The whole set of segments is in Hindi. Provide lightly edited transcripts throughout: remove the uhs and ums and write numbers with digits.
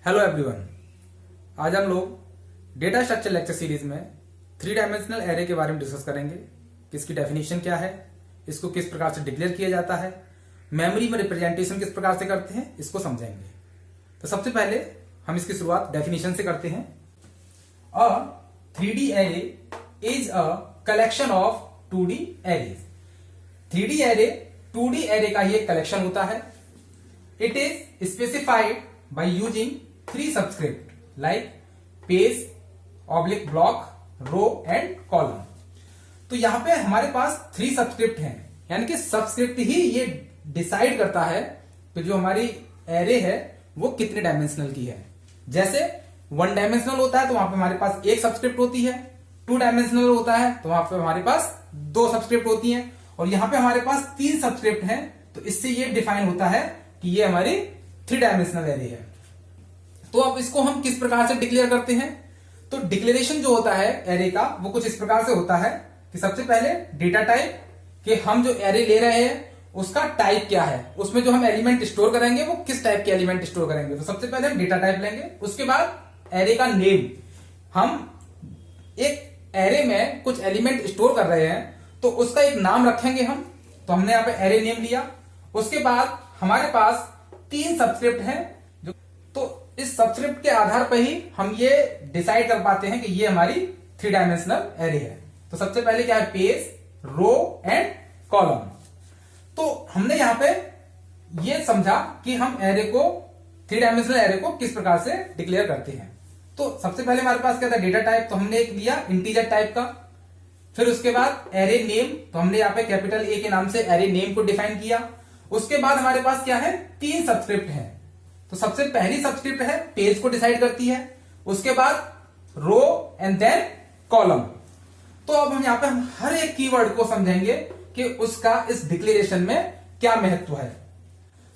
Hello everyone. आज हम लोग डेटा स्ट्रक्चर लेक्चर सीरीज में थ्री डायमेंशनल एरे के बारे में डिस्कस करेंगे कि इसकी डेफिनेशन क्या है, इसको किस प्रकार से डिक्लेयर किया जाता है, मेमोरी में रिप्रेजेंटेशन किस प्रकार से करते हैं, इसको समझेंगे। तो सबसे पहले हम इसकी शुरुआत डेफिनेशन से करते हैं। अ 3D array is a collection of 2D arrays. 3D array 2D array का ही एक कलेक्शन होता है। It is specified by using three subscript like page, oblique block, row and column। तो यहां पे हमारे पास थ्री सबस्क्रिप्ट हैं, यानी कि सबस्क्रिप्ट ही ये डिसाइड करता है कि जो हमारी एरे है वो कितने डायमेंशनल की है। जैसे वन डायमेंशनल होता है तो वहां पे हमारे पास एक सबस्क्रिप्ट होती है, टू डायमेंशनल होता है तो वहां पे हमारे पास दो सबस्क्रिप्ट होती हैं, और यहां पे हमारे पास तीन सबस्क्रिप्ट हैं। तो इससे ये डिफाइन होता है कि ये हमारी थ्री डायमेंशनल एरे है। तो अब इसको हम किस प्रकार से डिक्लेयर करते हैं? तो डिक्लेरेशन जो होता है एरे का वो कुछ इस प्रकार से होता है कि सबसे पहले डेटा टाइप, कि हम जो एरे ले रहे हैं उसका टाइप क्या है, उसमें जो हम एलिमेंट स्टोर करेंगे वो किस टाइप के एलिमेंट स्टोर करेंगे। तो सबसे पहले हम डेटा टाइप लेंगे। उसके बाद एरे का नेम, हम एक एरे में कुछ एलिमेंट स्टोर कर रहे हैं तो उसका एक नाम रखेंगे हम। तो हमने यहाँ पे एरे नेम लिया। उसके बाद हमारे पास तीन सबस्क्रिप्ट हैं, जो तो इस सबस्क्रिप्ट के आधार पर ही हम ये डिसाइड कर पाते हैं कि ये हमारी थ्री डायमेंशनल एरे है। तो सबसे पहले क्या है, पेज, रो एंड कॉलम। तो हमने यहां पे ये समझा कि हम एरे को, थ्री डायमेंशनल एरे को किस प्रकार से डिक्लेयर करते हैं। तो सबसे पहले हमारे पास क्या था, डेटा टाइप। तो हमने एक लिया इंटीजर टाइप का। फिर उसके बाद एरे नेम, तो हमने यहाँ पे कैपिटल ए के नाम से एरे नेम को डिफाइन किया। उसके बाद हमारे पास क्या है, तीन सबस्क्रिप्ट है। तो सबसे पहली सबस्क्रिप्ट है पेज को डिसाइड करती है, उसके बाद रो एंड देन कॉलम। तो अब हम यहां पे हम हर एक कीवर्ड को समझेंगे कि उसका इस डिक्लेरेशन में क्या महत्व है।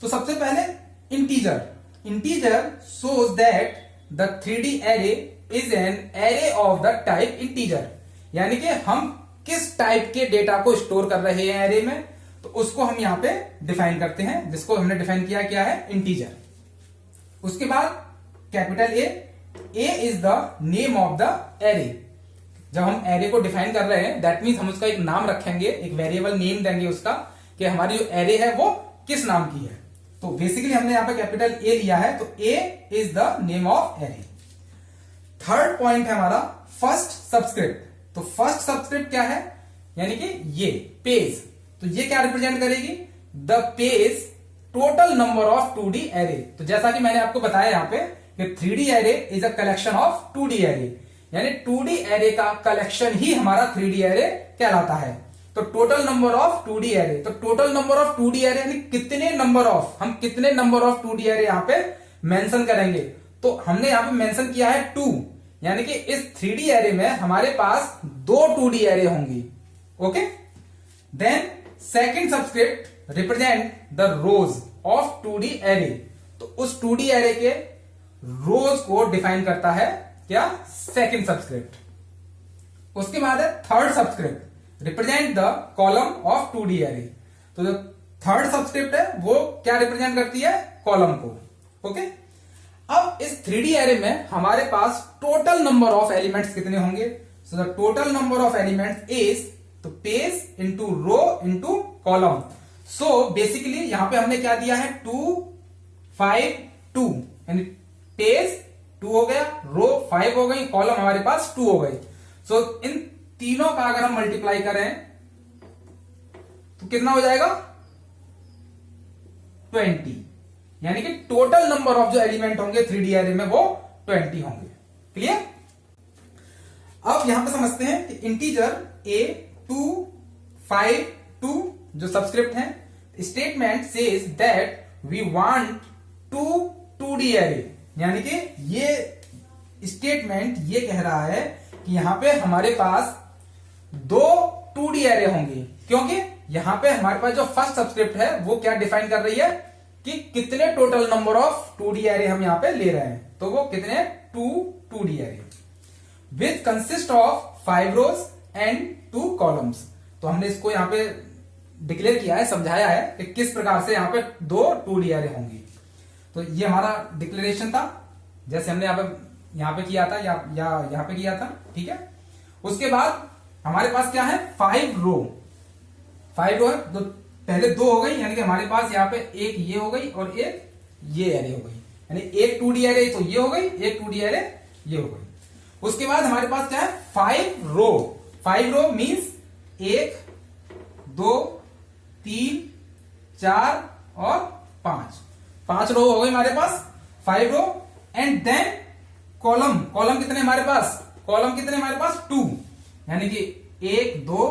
तो सबसे पहले integer. Integer shows that the 3D array is an array of the type integer, यानी कि हम किस टाइप के डेटा को स्टोर कर रहे हैं एरे में, तो उसको हम यहां पे डिफाइन करते हैं, जिसको हमने डिफाइन किया क्या है, इंटीजर। उसके बाद capital A is the name of the array. जब हम एरे को डिफाइन कर रहे हैं दैट मीन्स हम उसका एक नाम रखेंगे, एक वेरिएबल नेम देंगे उसका, कि हमारी जो एरे है वो किस नाम की है। तो बेसिकली हमने यहां पे कैपिटल ए लिया है, तो A is the name of array. Third point है हमारा फर्स्ट सबस्क्रिप्ट। तो फर्स्ट सबस्क्रिप्ट क्या है, यानी कि ये पेज। तो ये क्या रिप्रेजेंट करेगी, the page total number of 2D array. तो जैसा कि मैंने आपको बताया यहाँ पे कि 3D array is a collection of 2D array, यानी 2D एरे का कलेक्शन ही हमारा 3D एरे कहलाता है। तो total number of 2D array, तो total number of 2D array यानी कितने नंबर ऑफ, हम कितने नंबर ऑफ 2D एरे यहाँ पे मेंशन करेंगे। तो हमने यहाँ पे मेंशन किया है 2, यानी कि इस 3D एरे में हमारे पास दो 2D एरे होंगी। Okay, then second subscript represent the rows of 2D array. तो उस 2D एरे के रोज को डिफाइन करता है क्या, सेकेंड सब्सक्रिप्ट। उसके बाद है third subscript represent the column of 2D array. तो जो थर्ड सब्सक्रिप्ट है वो क्या रिप्रेजेंट करती है, कॉलम को। ओके, अब इस 3D एरे में हमारे पास टोटल नंबर ऑफ एलिमेंट्स कितने होंगे। So the total number of elements is तो page into row into column. So basically यहां पे हमने क्या दिया है, 2 5 2, यानी पेज 2 हो गया, रो 5 हो गई, कॉलम हमारे पास 2 हो गई। सो इन तीनों का अगर हम मल्टीप्लाई करें तो कितना हो जाएगा, 20, यानी कि टोटल नंबर ऑफ जो एलिमेंट होंगे 3D एरे में वो 20 होंगे। क्लियर। अब यहां पे समझते हैं कि इंटीजर a 2 5 2 जो सबस्क्रिप्ट है, statement says that we want 2D array, यानी कि ये स्टेटमेंट ये कह रहा है कि यहां पे हमारे पास दो 2D एरे होंगी, क्योंकि यहां पे हमारे पास जो फर्स्ट सब्सक्रिप्ट है वो क्या डिफाइन कर रही है कि कितने total number of 2D array हम यहां पे ले रहे हैं। तो वो कितने, 2D array which consist of 5 rows and 2 columns. तो हमने इसको यहां पे डिक्लेयर किया है, समझाया है कि किस प्रकार से यहां पे दो 2D एरे होंगी। तो ये हमारा डिक्लेरेशन था। जैसे हमने यहाँ पे किया था या यहाँ पे किया था, ठीक है। उसके बाद हमारे पास क्या है, 5 रो है, तो पहले 2 हो गई, यानी कि हमारे पास यहाँ पे एक ये हो गई और एक ये एरे हो गई, यानी एक 2D एरे तो ये हो गई, एक 2D एरे ये हो गई। उसके बाद हमारे पास क्या है, 5 रो मीन्स 1 2 3 4 और 5 रो हो गई हमारे पास, 5 रो। एंड देन कॉलम कितने हमारे पास, 2, यानी कि 1 2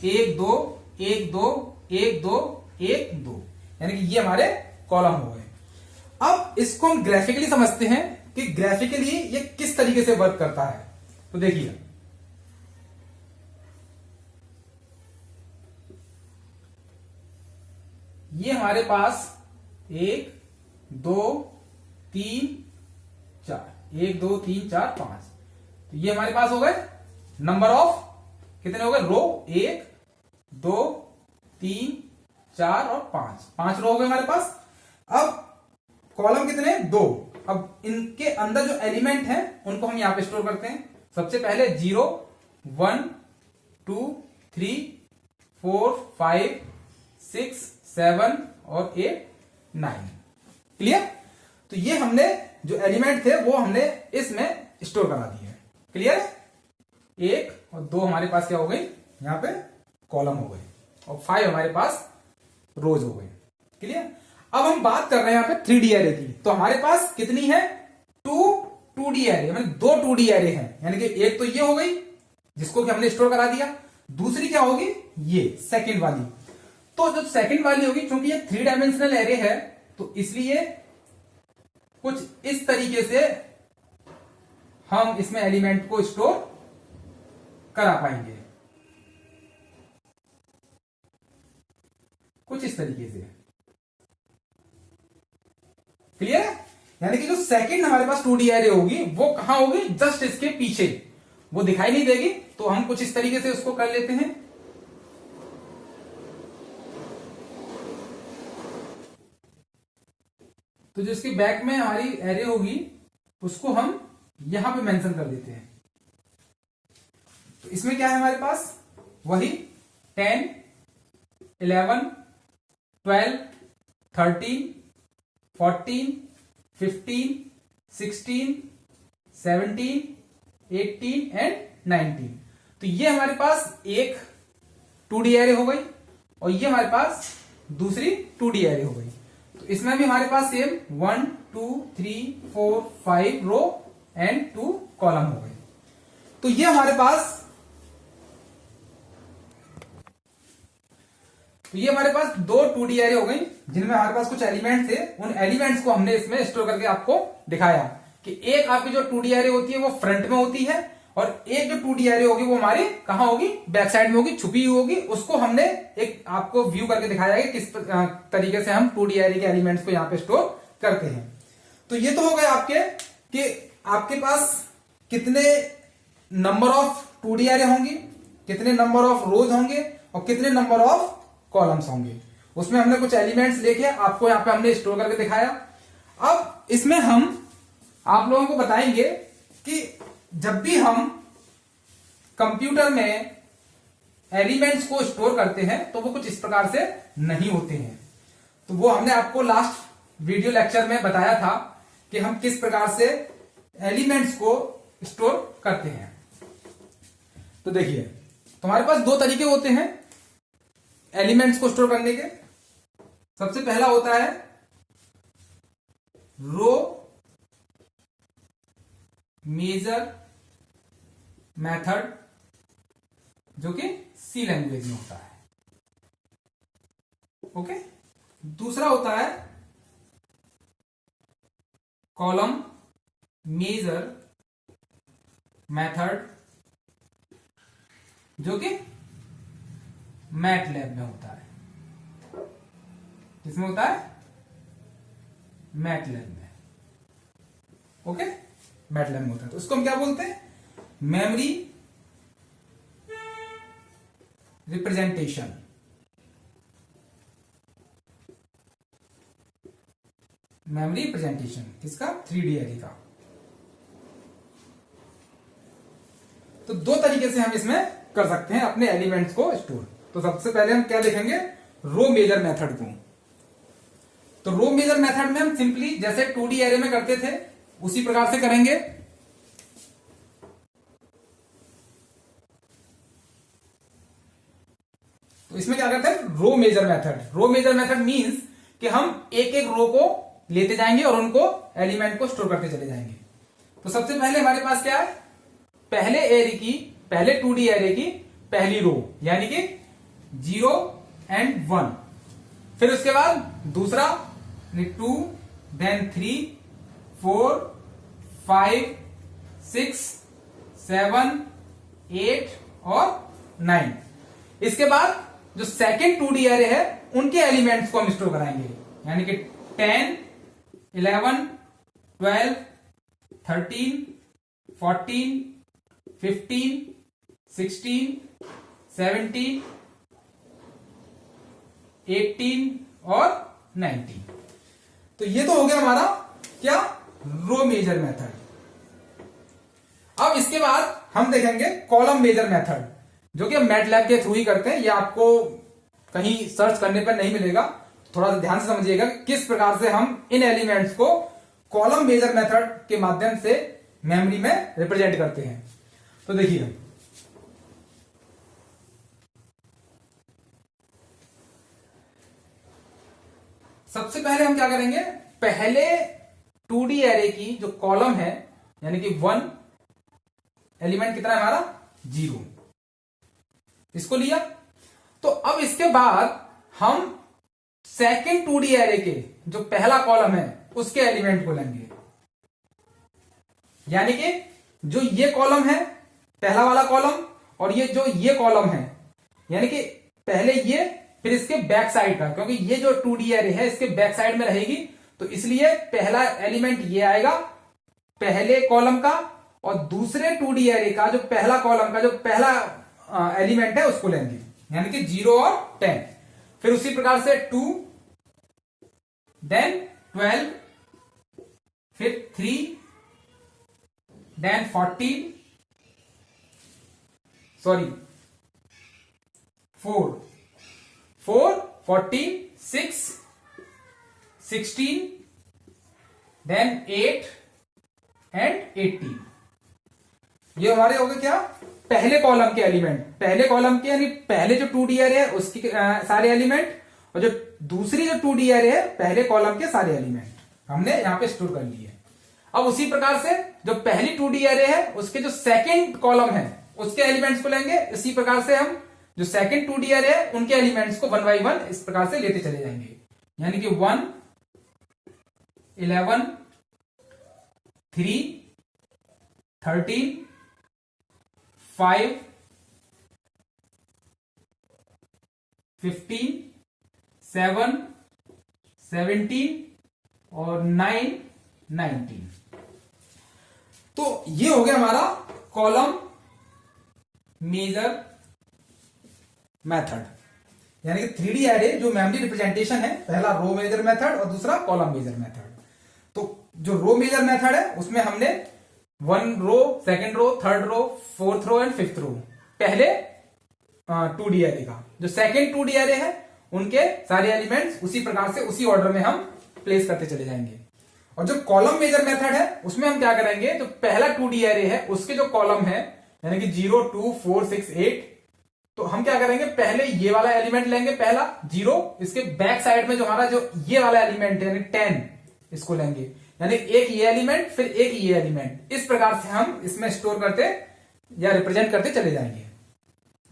1 2 1 2 1 2 1 2, यानी कि ये हमारे कॉलम हो गए। अब इसको हम ग्राफिकली समझते हैं कि ग्राफिकली ये किस तरीके से वर्क करता है। तो देखिए, ये हमारे पास 1 2 3 4 1 2 3 4 5, तो ये हमारे पास हो गए नंबर ऑफ, कितने हो गए, रो 1 2 3 4 और 5 रो हो गए हमारे पास। अब कॉलम कितने, 2। अब इनके अंदर जो एलिमेंट हैं उनको हम यहां पे स्टोर करते हैं। सबसे पहले 0 1 2 3 4 5 6 7 और 8 9, क्लियर। तो ये हमने जो एलिमेंट थे वो हमने इसमें स्टोर करा दिए, क्लियर। 1 और 2 हमारे पास क्या हो गई, यहां पे कॉलम हो गए, और 5 हमारे पास रोज हो गए, क्लियर। अब हम बात कर रहे हैं यहां पे 3D एरे की। तो हमारे पास कितनी है, 2D एरे, मतलब 2 2D एरे हैं, यानी कि एक तो ये हो गई जिसको कि हमने स्टोर करा दिया, दूसरी क्या होगी, ये सेकंड वाली। तो जो सेकंड वाली होगी, क्योंकि ये 3 डायमेंशनल एरे है, तो इसलिए कुछ इस तरीके से हम इसमें एलिमेंट को स्टोर करा पाएंगे, कुछ इस तरीके से, क्लियर है। यानी कि जो सेकंड हमारे पास 2D एरे होगी वो कहां होगी, जस्ट इसके पीछे, वो दिखाई नहीं देगी। तो हम कुछ इस तरीके से उसको कर लेते हैं। तो जो इसकी बैक में हमारी एरे होगी उसको हम यहां पे मेंशन कर देते हैं। तो इसमें क्या है हमारे पास, वही 10 11 12 13 14 15 16 17 18 एंड 19। तो ये हमारे पास एक 2D एरे हो गई और ये हमारे पास दूसरी 2D एरे हो गई। तो इसमें भी हमारे पास सेम 1 2 3 4 5 रो एंड 2 कॉलम हो गए। तो ये हमारे पास दो 2D एरे हो गई जिनमें हमारे पास कुछ एलिमेंट थे। उन एलिमेंट्स को हमने इसमें स्टोर करके आपको दिखाया कि एक आपकी जो 2D एरे होती है वो फ्रंट में होती है और एक जो 2D एरे होगी वो हमारी कहां होगी, बैक साइड में होगी, छुपी हुई होगी। उसको हमने एक आपको व्यू करके दिखाया है कि किस तरीके से हम 2D एरे के एलिमेंट्स को यहां पे स्टोर करते हैं। तो ये तो हो गए आपके कि आपके पास कितने नंबर ऑफ 2D एरे होंगी, कितने नंबर ऑफ रोज होंगे और कितने नंबर ऑफ कॉलम्स होंगे। उसमें हमने कुछ एलिमेंट्स लेके आपको यहां पे हमने स्टोर करके दिखाया। अब इसमें हम आप लोगों को बताएंगे कि जब भी हम कंप्यूटर में एलिमेंट्स को स्टोर करते हैं तो वो कुछ इस प्रकार से नहीं होते हैं। तो वो हमने आपको लास्ट वीडियो लेक्चर में बताया था कि हम किस प्रकार से एलिमेंट्स को स्टोर करते हैं। तो देखिए, तुम्हारे पास दो तरीके होते हैं एलिमेंट्स को स्टोर करने के। सबसे पहला होता है रो मेजर मेथड, जो कि सी लैंग्वेज में होता है। ओके। दूसरा होता है कॉलम मेजर मेथड, जो कि मैटलैब में होता है। किसमें होता है? मैटलैब में। ओके, मैटलैब में होता है। तो उसको हम क्या बोलते हैं? Memory representation. मेमोरी रिप्रेजेंटेशन किसका? 3D एरे का। तो दो तरीके से हम इसमें कर सकते हैं अपने एलिमेंट्स को स्टोर। तो सबसे पहले हम क्या देखेंगे, रो मेजर मेथड को। तो रो मेजर मेथड में हम सिंपली जैसे 2D एरे में करते थे उसी प्रकार से करेंगे। तो इसमें क्या करते हैं, row major method. Row major method means कि हम एक एक रो को लेते जाएंगे और उनको एलिमेंट को स्टोर करते चले जाएंगे। तो सबसे पहले हमारे पास क्या है, पहले 2D एरे की पहली रो यानी कि 0 and 1, फिर उसके बाद दूसरा 2, then 3, 4, 5, 6, 7, 8 और 9। इसके बाद जो सेकेंड 2D एरे है उनके एलिमेंट्स को हम स्टोर कराएंगे, यानी कि 10, 11, 12, 13, 14, 15, 16, 17, 18 और 19। तो ये तो हो गया हमारा क्या, रो मेजर मेथड। अब इसके बाद हम देखेंगे कॉलम मेजर मेथड, जो कि हम मैटलैब के थ्रू ही करते हैं। ये आपको कहीं सर्च करने पर नहीं मिलेगा। थोड़ा ध्यान से समझिएगा किस प्रकार से हम इन एलिमेंट्स को कॉलम मेजर मेथड के माध्यम से मेमोरी में रिप्रेजेंट करते हैं। तो देखिए, सबसे पहले हम क्या करेंगे, पहले 2D एरे की जो कॉलम है यानी कि 1 एलिमेंट कितना है हमारा, 0, इसको लिया। तो अब इसके बाद हम सेकेंड 2D एरे के जो पहला कॉलम है उसके एलिमेंट को लेंगे, यानी कि जो ये कॉलम है पहला वाला कॉलम और ये कॉलम है, यानी कि पहले ये फिर इसके बैक साइड का, क्योंकि ये जो 2D एरे है इसके बैक साइड में रहेगी, तो इसलिए पहला एलिमेंट ये आएगा पहले कॉलम का, और दूसरे 2D एरे का जो पहला कॉलम का जो पहला एलिमेंट है उसको लेंगे, यानी कि 0 और 10। फिर उसी प्रकार से 2, देन 12, फिर 3, देन 14, 4, 14, 6, 16, देन 8 एंड 18। ये हमारे हो गए क्या, पहले कॉलम के एलिमेंट, पहले कॉलम के यानी पहले जो 2D एरे है उसकी सारे एलिमेंट, और जो दूसरी जो 2D एरे है पहले कॉलम के सारे एलिमेंट हमने यहां पे स्टोर कर लिए। अब उसी प्रकार से जो पहली 2D एरे है उसके जो सेकंड कॉलम है उसके एलिमेंट्स को लेंगे। इसी प्रकार से हम जो सेकंड 2D एरे है उनके एलिमेंट्स को 1 by 1 इस प्रकार से लेते चले जाएंगे, यानी कि 1, 11, 3, 13, 5, 15, 7, 17 और 9, 19। तो ये हो गया हमारा कॉलम मेजर मेथड, यानी कि 3D एरे जो मेमोरी रिप्रेजेंटेशन है, पहला रो मेजर मेथड और दूसरा कॉलम मेजर मेथड। तो जो रो मेजर मेथड है उसमें हमने 1 row, second row, third row, fourth row and fifth row पहले 2D एरे का, जो सेकेंड 2D एरे है उनके सारे एलिमेंट्स उसी प्रकार से उसी ऑर्डर में हम प्लेस करते चले जाएंगे। और जो कॉलम मेजर मेथड है उसमें हम क्या करेंगे, जो पहला 2D एरे है उसके जो कॉलम है यानी कि 0, 2, 4, 6, 8, तो हम क्या करेंगे, पहले ये वाला एलिमेंट लेंगे पहला 0, इसके बैक साइड में जो हमारा जो ये वाला एलिमेंट है यानी 10, इसको लेंगे, यानी एक ये एलिमेंट फिर एक ये एलिमेंट, इस प्रकार से हम इसमें स्टोर करते या रिप्रेजेंट करते चले जाएंगे।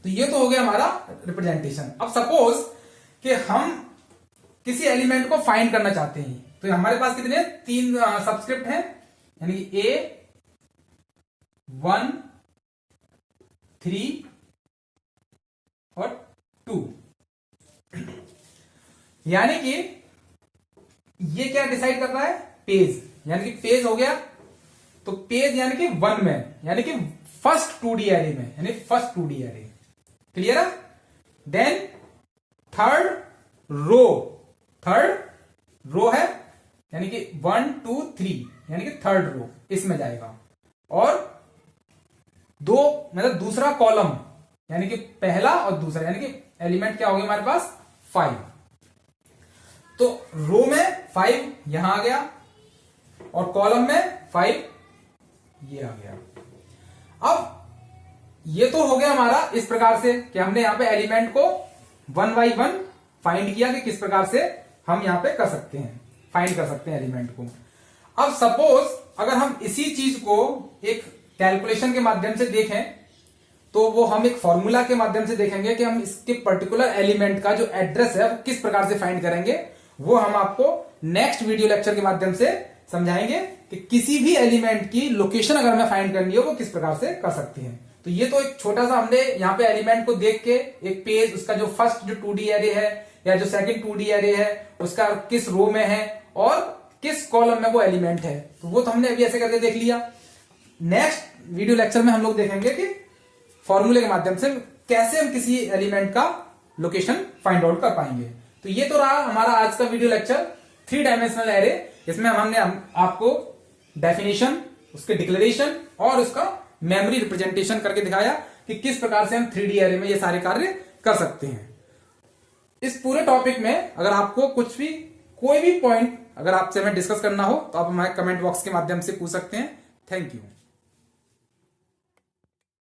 तो ये तो हो गया हमारा रिप्रेजेंटेशन। अब सपोज कि हम किसी एलिमेंट को फाइंड करना चाहते हैं, तो हमारे पास कितने 3 सबस्क्रिप्ट हैं, यानी कि A, 1, 3 और 2, यानी कि ये क्या डिसाइड कर रहा है, पेज, यानी कि पेज हो गया। तो पेज यानी कि 1 में, यानी कि फर्स्ट 2D एरे में, यानी फर्स्ट 2D एरे, क्लियर है। देन थर्ड रो है, यानी कि 1, 2, 3, यानी कि थर्ड रो इसमें जाएगा। और दो मतलब दूसरा कॉलम, यानी कि पहला और दूसरा, यानी कि एलिमेंट क्या हो गया हमारे पास 5। तो रो में 5 यहां आ गया और कॉलम में 5 ये आ गया। अब ये तो हो गया हमारा इस प्रकार से कि हमने यहां पे एलिमेंट को 1 by 1 फाइंड किया कि किस प्रकार से हम यहां पे कर सकते हैं, फाइंड कर सकते हैं एलिमेंट को। अब सपोज अगर हम इसी चीज को एक कैलकुलेशन के माध्यम से देखें तो वो हम एक फॉर्मूला के माध्यम से देखेंगे कि हम इसके पर्टिकुलर एलिमेंट का जो एड्रेस है वो किस प्रकार से फाइंड करेंगे। वो हम आपको नेक्स्ट वीडियो लेक्चर के माध्यम से समझाएंगे कि किसी भी एलिमेंट की लोकेशन अगर हमें फाइंड करनी हो वो किस प्रकार से कर सकती है। तो ये तो एक छोटा सा हमने यहाँ पे एलिमेंट को देख के एक पेज, उसका जो फर्स्ट जो 2D एरे है या जो सेकंड 2D एरे है उसका किस रो में है और किस कॉलम में वो एलिमेंट है, तो वो तो हमने अभी ऐसे करके देख लिया। नेक्स्ट वीडियो लेक्चर में हम लोग देखेंगे कि फॉर्मूले के माध्यम से कैसे हम किसी एलिमेंट का लोकेशन फाइंड आउट कर पाएंगे। तो ये तो रहा हमारा आज का वीडियो लेक्चर 3 डायमेंशनल एरे। इसमें हमने आपको डेफिनेशन, उसके डिक्लेरेशन और उसका मेमोरी रिप्रेजेंटेशन करके दिखाया कि किस प्रकार से हम 3D एरे में ये सारे कार्य कर सकते हैं। इस पूरे टॉपिक में अगर आपको कुछ भी कोई भी पॉइंट अगर आपसे हमें डिस्कस करना हो तो आप हमारे कमेंट बॉक्स के माध्यम से पूछ सकते हैं। Thank you.